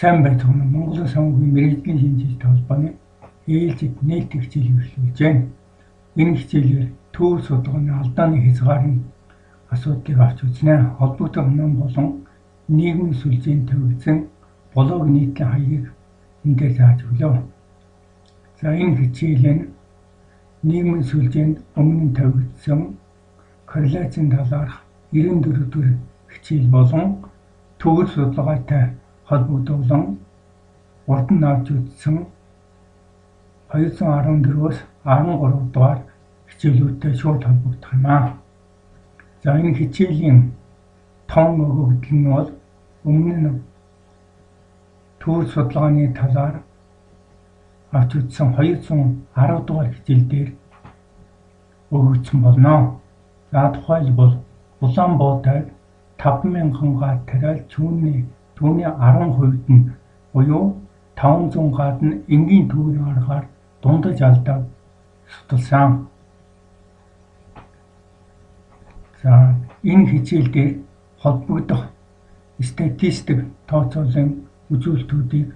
Сайн байцгаана уу. Монголын санхүүгийн мэргэжлийн шинжилгээ холбооны ээлжид нийт хичээл эхлүүлж байна. Энэ хичээлээр төв судалгааны алдааны хязгаарын асуудлыг авч үзнэ. Холбогдох ном болон нийгмийн сүлжээнд тавигдсан блог нийтлэн хаягийг эндээр зааж өглөө. За энэ хичээл нь нийгмийн сүлжээнд өмнө нь тавигдсан корреляцийн талаарх 94 дэх хичээл болон төгөл судалгаатай холбогдуулан урд нь авч үзсэн 214-өөс 13 дугаар хичээлүүдтэй шууд холбогдох юм аа. За энэ хичээлийн том өгөгдөл нь бол өмнө нь төгөл судалгааны талаар авч үзсэн 210 дугаар хичээл дээр өгөгдсөн болно. За тухайлбал Улаанбаатарт 5,000 га тариал түүний 10% нь буюу 500 гад нь энгийн төвийн аргаар дундаж алдааг судалсан. За энэ хичээл дээр холбогдох статистик тооцоолын үзүүлэлтүүдийг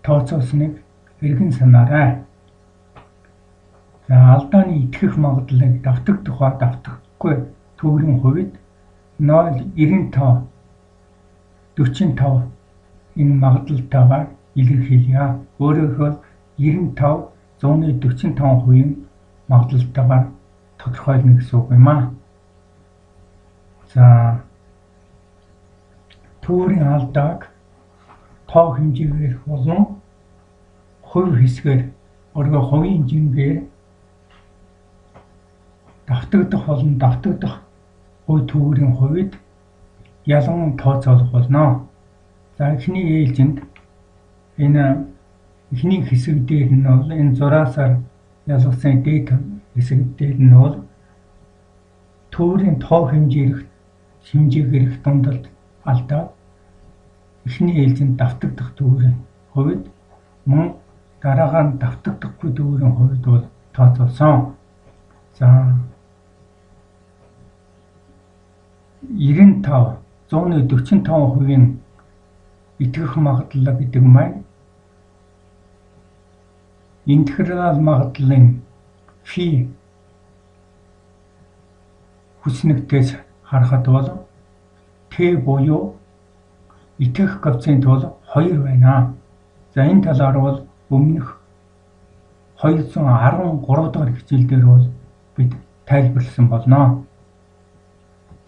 тооцоосныг эргэн санаарай. За алдааны итгэх магадлалыг давтагдах ба давтахгүй төвийн хувьд 0,95 45 энэ магадлалтайгаар илэрхийлье. Өөрөөр хэлбэл 95 145% магадлалтайгаар тодорхойлно гэсэн үг юм аа. За төвийн алдааг тоо хэмжээгээр болон хувь хэсгээр өөрөөр хувийн хэмжээгээр давтагдах болон давтагдахгүй төвийн хувьд ялан тооцоолох болно. За эхний ээлжинд энэ эхний хэсэг дээр нь бол энэ зураасаар ялгсан дээд хэсэг дээр нь бол төвийн тоо хэмжээгээр их дундалт алдаа эхний ээлжинд давтагдах төвийн хувьд мөн дараагаар нь давтагдахгүй төвийн хувьд бол тооцоолсон. За 95 145%-ийн итгэх магадлал гэдэг маань интеграл магадлалын фи хүснэгтээс харахад бол Т буюу итгэх коэффициент бол 2 байна. За энэ талаар бол өмнөх 213 дахь хичээл дээр бол бид тайлбарласан болно.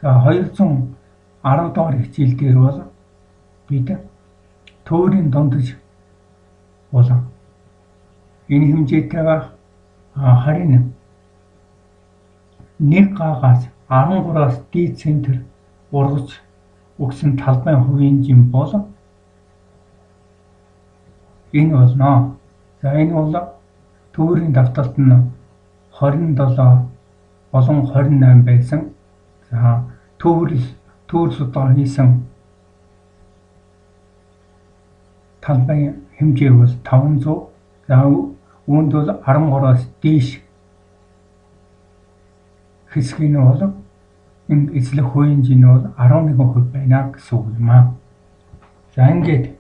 За 210 дахь хичээл дээр бол бид төвийн дундаж болон энэ хэмжээтэйгээр харин 1 гаагаас 13-аас дээд центр ургаж өгсөн талбайн хувийн жим бол энэ болно. За энэ бол төвийн давталт нь 27 болон 28 байсан. За төвөр судалгаа хийсэн талбайн хэмжээ бол 500. За үүнд бол 13-аас дээш хэсгийн нь бол энэ эзлэх хувийн жин бол 11% байна гэсэн үг юм аа. За ингээд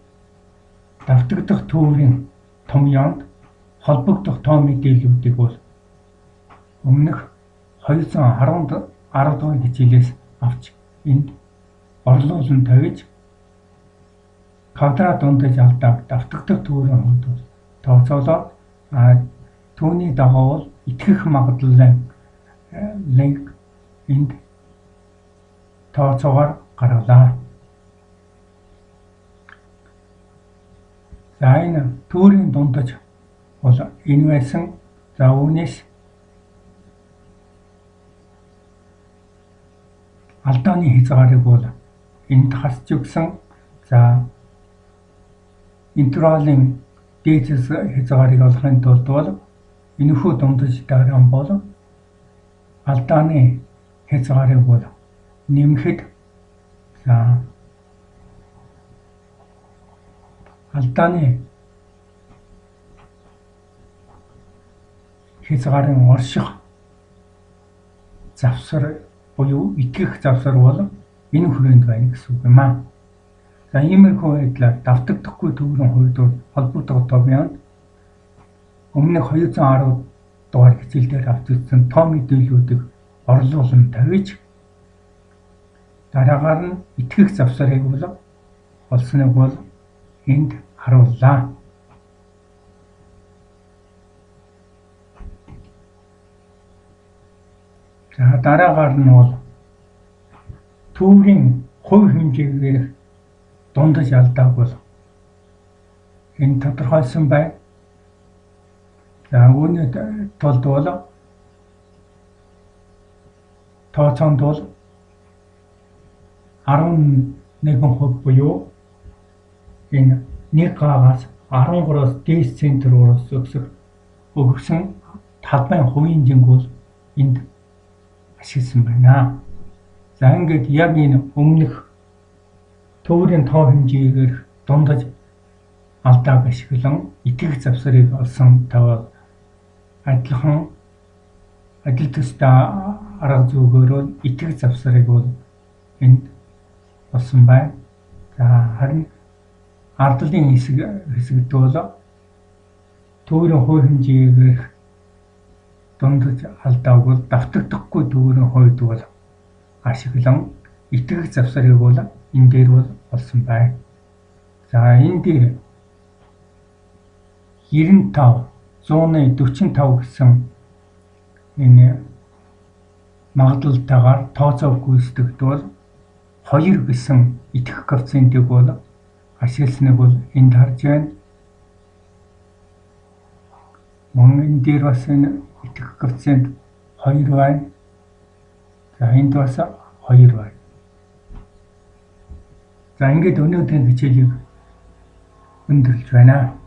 давтагдах төвийн томьёонд холбогдох тоо мэдээллүүдийг бол өмнөх 210 дахь хичээлээс авч энд орлуулан тавьж квадрат дундаж алдааг давтагдах төвийн хувьд бол тооцоолоод түүний дагуу бол итгэх магадлалын энд тооцоогоор гаргалаа. За энэ төвийн дундаж бол энэ байсан. За үүнээс алдааны хязгаарыг бол энд харж өгсөн. За интервалын дээд хязгаарыг олохын тулд бол энэхүү дундаж диаграм бол алдааны хязгаарыг бол нэмэхэд за алдааны хязгаарын орших завсар буюу итгэх завсар бол энэ хүрээнд байна гэсэн үг юм аа. За иймэрхүү байдлаар давтагдахгүй төвөрийн хувьд бол холбогдох товёнд өмнөх 210 дугаар хичээлдээр авч үзсэн тоо мэдээллүүдийг орлуулан тавьж дараагаар нь итгэх завсарыг олсныг бол энд харууллаа. За дараагаар нь бол төвөрийн хувь хэмжээгээр дундаж алдааг бол энэ тодорхойлсон байна. За үүний тулд бол тооцоонд бол 11% буюу энэ нэг гаагаас 13-аас дээш центнерээс өгсөн талбайн хувийн жинг бол энд ашигласан байна. За ингээд яг энэ өмнөх төвөрийн тоо хэмжээгээр дундаж алдааг ашиглан итгэх завсарыг олсон таваа адил төстэй арга зүйгээр бол итгэх завсарыг бол энд олсон байна. За харин ардлын хэсэгт бол төвөрийн хувь хэмжээгээр дундаж алдааг бол давтагдахгүй төвөрийн хувьд бол ашиглан итгэх завсарыг бол энэ дээр бол олсон байна. За энэ дээр 95, 145 гэсэн энэ магадлалтайгаар тооцоо гүйцэтгэгд бол 2 гэсэн итгэх коэффициентийг бол ашигласныг бол энд харж байна. Мөн энэ дээр бас энэ итгэх коэффициент 2 байна. За энд бас 2 байна. За ингээд өнөөдрийн хичээлийг өндөрлж байна.